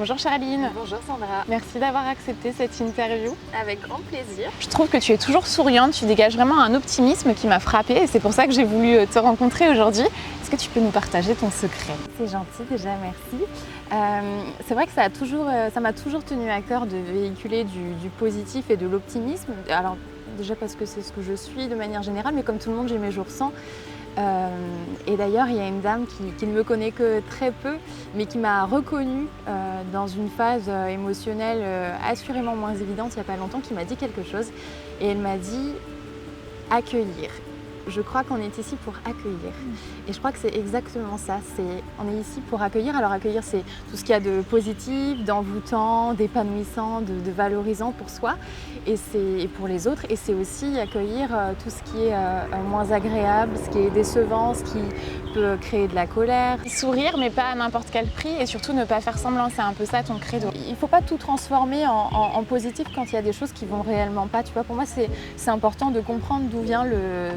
Bonjour Charline. Bonjour Sandra. Merci d'avoir accepté cette interview. Avec grand plaisir. Je trouve que tu es toujours souriante, tu dégages vraiment un optimisme qui m'a frappée et c'est pour ça que j'ai voulu te rencontrer aujourd'hui. Est-ce que tu peux nous partager ton secret? C'est gentil déjà, merci. C'est vrai que ça m'a toujours tenu à cœur de véhiculer du positif et de l'optimisme. Alors déjà parce que c'est ce que je suis de manière générale, mais comme tout le monde j'ai mes jours sans. Et d'ailleurs, il y a une dame qui ne me connaît que très peu, mais qui m'a reconnue dans une phase émotionnelle assurément moins évidente il n'y a pas longtemps, qui m'a dit quelque chose. Et elle m'a dit « accueillir ». Je crois qu'on est ici pour accueillir. Et je crois que c'est exactement ça. On est ici pour accueillir. Alors accueillir, c'est tout ce qu'il y a de positif, d'envoûtant, d'épanouissant, de valorisant pour soi et pour les autres. Et c'est aussi accueillir tout ce qui est moins agréable, ce qui est décevant, ce qui peut créer de la colère. Sourire, mais pas à n'importe quel prix et surtout ne pas faire semblant. C'est un peu ça ton credo. Il ne faut pas tout transformer en positif quand il y a des choses qui vont réellement pas. Tu vois, pour moi, c'est important de comprendre d'où vient le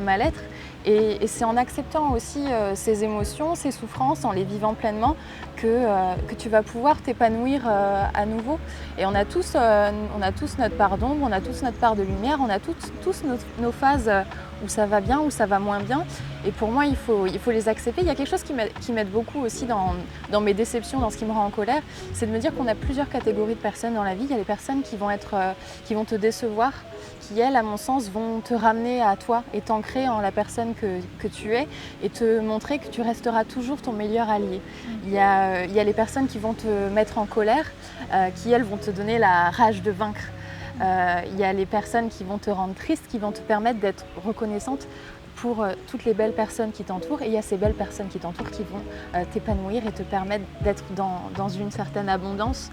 mal-être et c'est en acceptant aussi ces émotions, ces souffrances, en les vivant pleinement que tu vas pouvoir t'épanouir à nouveau. Et on a tous notre part d'ombre, on a tous notre part de lumière, on a tous nos phases où ça va bien, où ça va moins bien. Et pour moi, il faut les accepter. Il y a quelque chose qui m'aide beaucoup aussi dans mes déceptions, dans ce qui me rend en colère, c'est de me dire qu'on a plusieurs catégories de personnes dans la vie. Il y a les personnes qui vont te décevoir, qui elles, à mon sens, vont te ramener à toi et t'ancrer en la personne que tu es et te montrer que tu resteras toujours ton meilleur allié. Il y a les personnes qui vont te mettre en colère, qui elles vont te donner la rage de vaincre. Il y a les personnes qui vont te rendre triste, qui vont te permettre d'être reconnaissante pour toutes les belles personnes qui t'entourent. Et il y a ces belles personnes qui t'entourent qui vont t'épanouir et te permettre d'être dans une certaine abondance.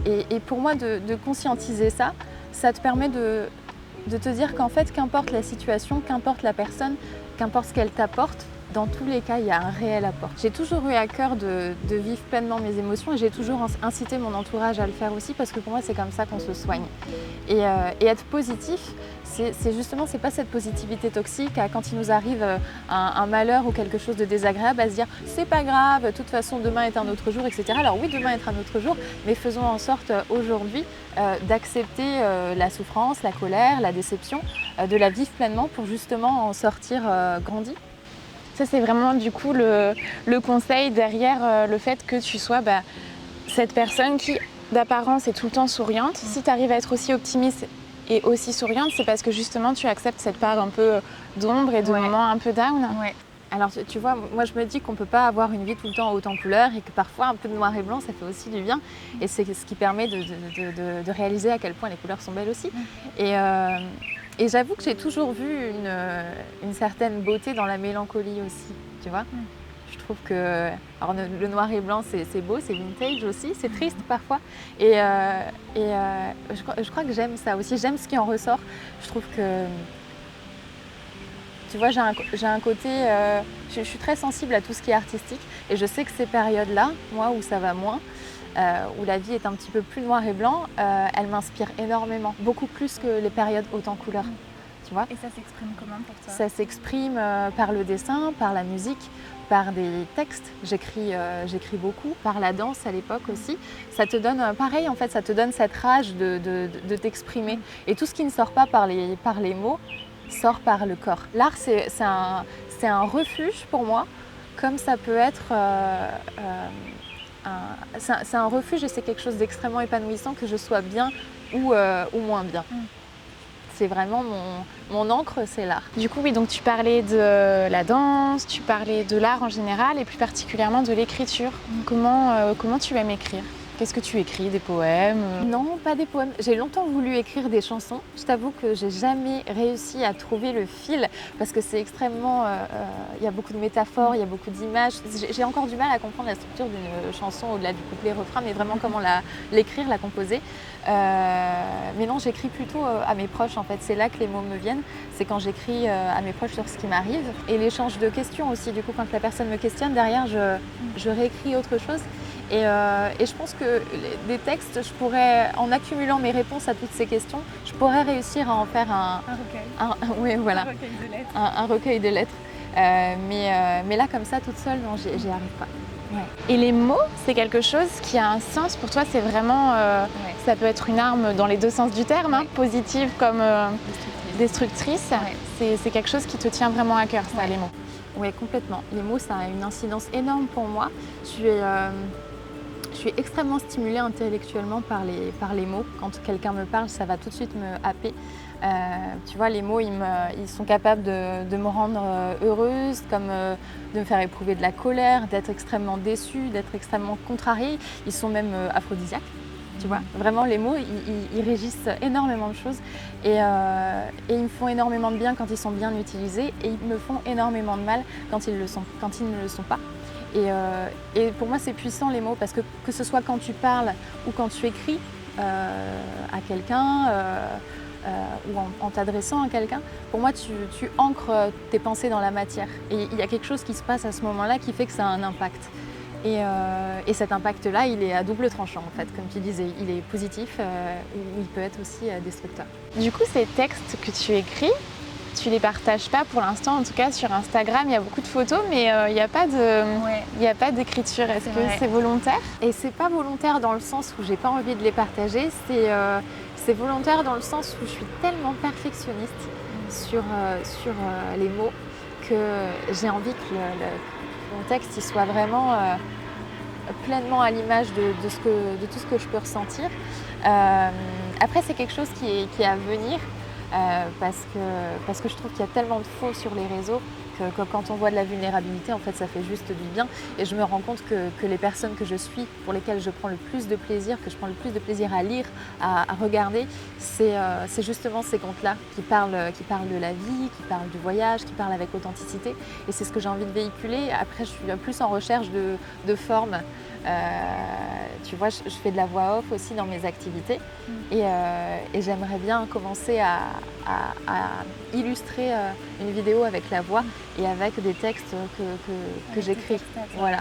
Et pour moi, de conscientiser ça, ça te permet de te dire qu'en fait, qu'importe la situation, qu'importe la personne, qu'importe ce qu'elle t'apporte, dans tous les cas, il y a un réel apport. J'ai toujours eu à cœur de vivre pleinement mes émotions et j'ai toujours incité mon entourage à le faire aussi parce que pour moi, c'est comme ça qu'on se soigne. Et être positif, c'est pas cette positivité toxique quand il nous arrive un malheur ou quelque chose de désagréable à se dire c'est pas grave, de toute façon demain est un autre jour, etc. Alors oui, demain est un autre jour, mais faisons en sorte aujourd'hui d'accepter la souffrance, la colère, la déception, de la vivre pleinement pour justement en sortir grandi. Ça, c'est vraiment du coup le conseil derrière le fait que tu sois cette personne qui, d'apparence, est tout le temps souriante. Si tu arrives à être aussi optimiste et aussi souriante, c'est parce que justement tu acceptes cette part un peu d'ombre et de moments un peu down. Ouais. Alors tu vois, moi je me dis qu'on ne peut pas avoir une vie tout le temps haute en couleurs et que parfois un peu de noir et blanc ça fait aussi du bien et c'est ce qui permet de réaliser à quel point les couleurs sont belles aussi. Et j'avoue que j'ai toujours vu une certaine beauté dans la mélancolie aussi, tu vois. Je trouve que alors le noir et blanc c'est beau, c'est vintage aussi, c'est triste parfois. Et je crois que j'aime ça aussi, j'aime ce qui en ressort. Je trouve que, tu vois, j'ai un côté, je suis très sensible à tout ce qui est artistique et je sais que ces périodes-là, moi où ça va moins, où la vie est un petit peu plus noir et blanc, elle m'inspire énormément, beaucoup plus que les périodes hautes en couleurs. Tu vois ? Et ça s'exprime comment pour toi ? Ça s'exprime par le dessin, par la musique, par des textes. J'écris beaucoup, par la danse à l'époque aussi. Ça te donne, pareil en fait, ça te donne cette rage de t'exprimer. Et tout ce qui ne sort pas par les mots, sort par le corps. L'art, c'est un refuge pour moi, comme ça peut être... c'est un refuge et c'est quelque chose d'extrêmement épanouissant que je sois bien ou moins bien. C'est vraiment mon encre, c'est l'art. Du coup, oui, donc tu parlais de la danse, tu parlais de l'art en général et plus particulièrement de l'écriture. Comment tu aimes écrire ? Qu'est-ce que tu écris ? Des poèmes ? Non, pas des poèmes. J'ai longtemps voulu écrire des chansons. Je t'avoue que j'ai jamais réussi à trouver le fil parce que c'est extrêmement... il y a beaucoup de métaphores, il y a beaucoup d'images. J'ai encore du mal à comprendre la structure d'une chanson au-delà du couplet-refrain, mais vraiment comment l'écrire, la composer. Mais non, j'écris plutôt à mes proches en fait. C'est là que les mots me viennent. C'est quand j'écris à mes proches sur ce qui m'arrive. Et l'échange de questions aussi. Du coup, quand la personne me questionne, derrière, je réécris autre chose. Et je pense que des textes, je pourrais, en accumulant mes réponses à toutes ces questions, je pourrais réussir à en faire un recueil. Oui, voilà. Un recueil de lettres. Un recueil de lettres. Mais là, comme ça, toute seule, non, j'y arrive pas. Et les mots, c'est quelque chose qui a un sens pour toi, c'est vraiment, ça peut être une arme dans les deux sens du terme, hein, positive comme destructrice. C'est quelque chose qui te tient vraiment à cœur, ça, les mots. Oui, complètement. Les mots, ça a une incidence énorme pour moi. Je suis extrêmement stimulée intellectuellement par les mots. Quand quelqu'un me parle, ça va tout de suite me happer. Tu vois, les mots, ils sont capables de me rendre heureuse, comme de me faire éprouver de la colère, d'être extrêmement déçue, d'être extrêmement contrariée. Ils sont même aphrodisiaques. Tu vois, vraiment, les mots, ils régissent énormément de choses et ils me font énormément de bien quand ils sont bien utilisés et ils me font énormément de mal quand ils ne le sont pas. Et pour moi, c'est puissant les mots parce que ce soit quand tu parles ou quand tu écris à quelqu'un ou en t'adressant à quelqu'un, pour moi, tu ancres tes pensées dans la matière. Et il y a quelque chose qui se passe à ce moment-là qui fait que ça a un impact. Et cet impact-là, il est à double tranchant, en fait, comme tu disais. Il est positif ou il peut être aussi destructeur. Du coup, ces textes que tu écris, tu les partages pas pour l'instant, en tout cas sur Instagram, il y a beaucoup de photos, mais il n'y a pas d'écriture. Est-ce que c'est volontaire? Et c'est pas volontaire dans le sens où j'ai pas envie de les partager, c'est volontaire dans le sens où je suis tellement perfectionniste sur les mots que j'ai envie que mon texte il soit vraiment pleinement à l'image de tout ce que je peux ressentir. Après, c'est quelque chose qui est à venir. Parce que je trouve qu'il y a tellement de faux sur les réseaux que quand on voit de la vulnérabilité, en fait, ça fait juste du bien. Et je me rends compte que les personnes que je suis, pour lesquelles je prends le plus de plaisir, que je prends le plus de plaisir à lire, à regarder, c'est justement ces comptes-là qui parlent de la vie, qui parlent du voyage, qui parlent avec authenticité. Et c'est ce que j'ai envie de véhiculer. Après, je suis plus en recherche de forme. Tu vois, je fais de la voix off aussi dans mes activités et j'aimerais bien commencer à illustrer une vidéo avec la voix et avec des textes que j'écris. Voilà.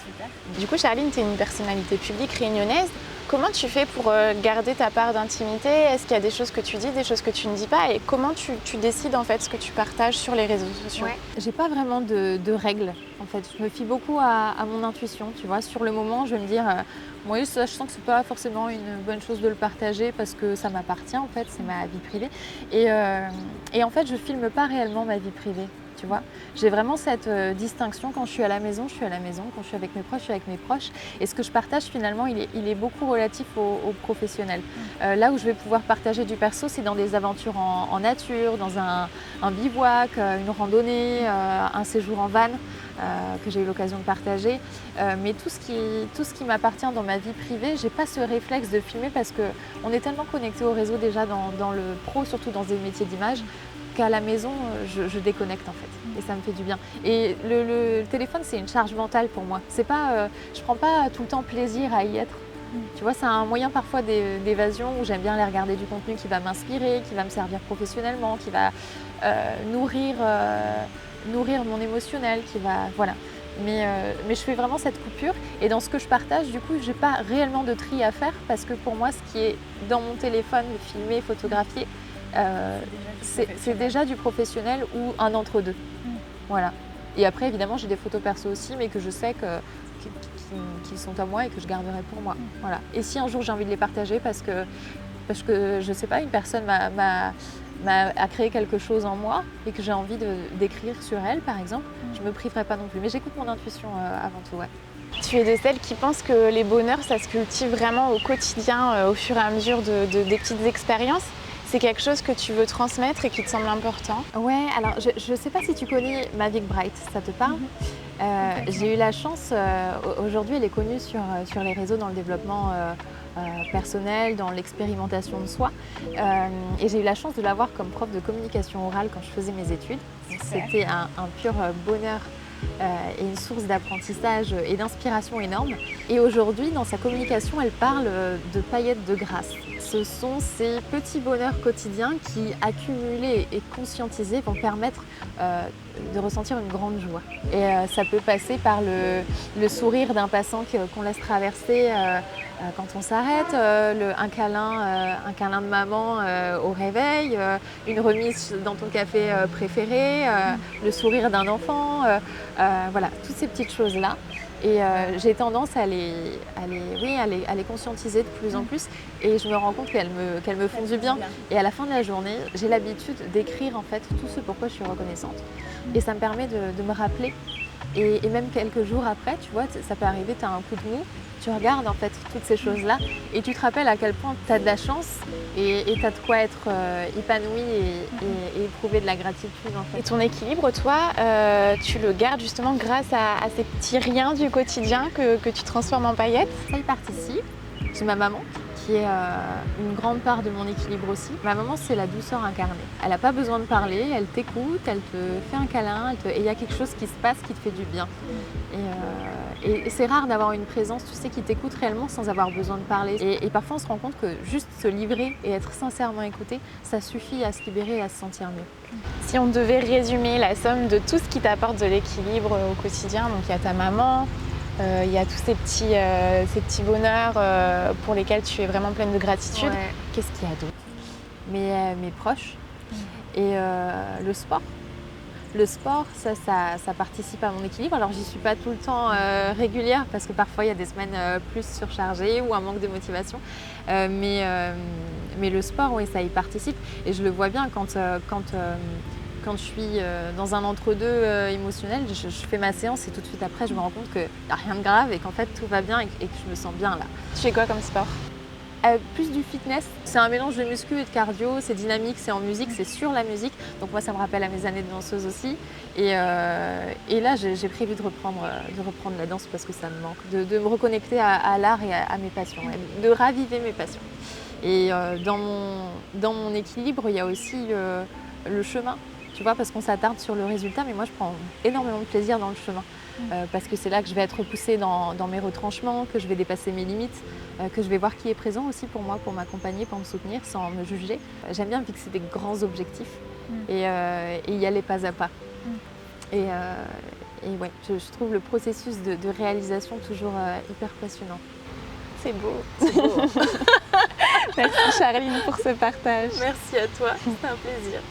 Super. Du coup, Charline, tu es une personnalité publique réunionnaise. Comment tu fais pour garder ta part d'intimité? Est-ce qu'il y a des choses que tu dis, des choses que tu ne dis pas? Et comment tu décides en fait ce que tu partages sur les réseaux sociaux? J'ai pas vraiment de règles. En fait, je me fie beaucoup à mon intuition. Tu vois, sur le moment, je vais me dire, moi, je sens que c'est pas forcément une bonne chose de le partager parce que ça m'appartient. En fait, c'est ma vie privée. Et en fait, je filme pas réellement ma vie privée. Tu vois, j'ai vraiment cette distinction. Quand je suis à la maison, je suis à la maison. Quand je suis avec mes proches, je suis avec mes proches. Et ce que je partage finalement, il est beaucoup relatif au professionnel. Là où je vais pouvoir partager du perso, c'est dans des aventures en nature, dans un bivouac, une randonnée, un séjour en van que j'ai eu l'occasion de partager. Mais tout ce qui m'appartient dans ma vie privée, j'ai pas ce réflexe de filmer parce qu'on est tellement connecté au réseau déjà dans le pro, surtout dans des métiers d'image, qu'à la maison, je déconnecte en fait et ça me fait du bien. Et le téléphone, c'est une charge mentale pour moi. C'est pas, je prends pas tout le temps plaisir à y être. Tu vois, c'est un moyen parfois d'évasion où j'aime bien aller regarder du contenu qui va m'inspirer, qui va me servir professionnellement, qui va nourrir mon émotionnel, qui va, voilà. Mais je fais vraiment cette coupure et dans ce que je partage, du coup, j'ai pas réellement de tri à faire parce que pour moi, ce qui est dans mon téléphone, filmé, photographié, c'est déjà du professionnel ou un entre-deux. Voilà. Et après, évidemment, j'ai des photos perso aussi, mais que je sais qui sont à moi et que je garderai pour moi. Voilà. Et si un jour j'ai envie de les partager parce que je sais pas, une personne a créé quelque chose en moi et que j'ai envie d'écrire sur elle, par exemple, je me priverai pas non plus. Mais j'écoute mon intuition avant tout, ouais. Tu es de celles qui pensent que les bonheurs, ça se cultive vraiment au quotidien, au fur et à mesure des petites expériences. C'est quelque chose que tu veux transmettre et qui te semble important? Ouais, alors je ne sais pas si tu connais Mavic Bright, ça te parle? J'ai eu la chance, aujourd'hui elle est connue sur les réseaux dans le développement personnel, dans l'expérimentation de soi. Et j'ai eu la chance de l'avoir comme prof de communication orale quand je faisais mes études. C'était un pur bonheur et une source d'apprentissage et d'inspiration énorme. Et aujourd'hui, dans sa communication, elle parle de paillettes de grâce. Ce sont ces petits bonheurs quotidiens qui, accumulés et conscientisés, vont permettre de ressentir une grande joie. Et ça peut passer par le sourire d'un passant qu'on laisse traverser quand on s'arrête, un câlin de maman au réveil, une remise dans ton café préféré, le sourire d'un enfant, voilà, toutes ces petites choses-là. Et j'ai tendance à les conscientiser de plus en plus. Et je me rends compte qu'elles me font du bien. Et à la fin de la journée, j'ai l'habitude d'écrire en fait tout ce pourquoi je suis reconnaissante. Et ça me permet de me rappeler. Et même quelques jours après, tu vois, ça peut arriver, tu as un coup de mou, tu regardes en fait toutes ces choses-là et tu te rappelles à quel point tu as de la chance et tu as de quoi être épanoui et éprouver de la gratitude en fait. Et ton équilibre, toi, tu le gardes justement grâce à ces petits riens du quotidien que tu transformes en paillettes? Ça y participe. J'ai ma maman qui est une grande part de mon équilibre aussi. Ma maman, c'est la douceur incarnée. Elle n'a pas besoin de parler, elle t'écoute, elle te fait un câlin, et il y a quelque chose qui se passe qui te fait du bien. Et c'est rare d'avoir une présence, tu sais, qui t'écoute réellement sans avoir besoin de parler. Et parfois, on se rend compte que juste se livrer et être sincèrement écouté, ça suffit à se libérer et à se sentir mieux. Si on devait résumer la somme de tout ce qui t'apporte de l'équilibre au quotidien, donc il y a ta maman, il y a tous ces petits bonheurs pour lesquels tu es vraiment pleine de gratitude. Ouais. Qu'est-ce qu'il y a d'autre? Mes proches et le sport. Le sport, ça participe à mon équilibre. Alors, j'y suis pas tout le temps régulière parce que parfois, il y a des semaines plus surchargées ou un manque de motivation. Mais le sport, oui, ça y participe. Et je le vois bien quand je suis dans un entre-deux émotionnel, je fais ma séance et tout de suite après, je me rends compte qu'il n'y a rien de grave et qu'en fait, tout va bien et que je me sens bien là. Tu fais quoi comme sport? Plus du fitness, c'est un mélange de muscu et de cardio, c'est dynamique, c'est en musique, c'est sur la musique. Donc moi, ça me rappelle à mes années de danseuse aussi. Et là, j'ai prévu de reprendre la danse parce que ça me manque, de me reconnecter à l'art et à mes passions, de raviver mes passions. Et dans mon équilibre, il y a aussi le chemin. Tu vois, parce qu'on s'attarde sur le résultat, mais moi je prends énormément de plaisir dans le chemin. Parce que c'est là que je vais être repoussée dans mes retranchements, que je vais dépasser mes limites, que je vais voir qui est présent aussi pour moi, pour m'accompagner, pour me soutenir sans me juger. J'aime bien fixer des grands objectifs et y aller pas à pas. Et ouais, je trouve le processus de réalisation toujours hyper passionnant. C'est beau. C'est beau. Merci Charline pour ce partage. Merci à toi, c'était un plaisir.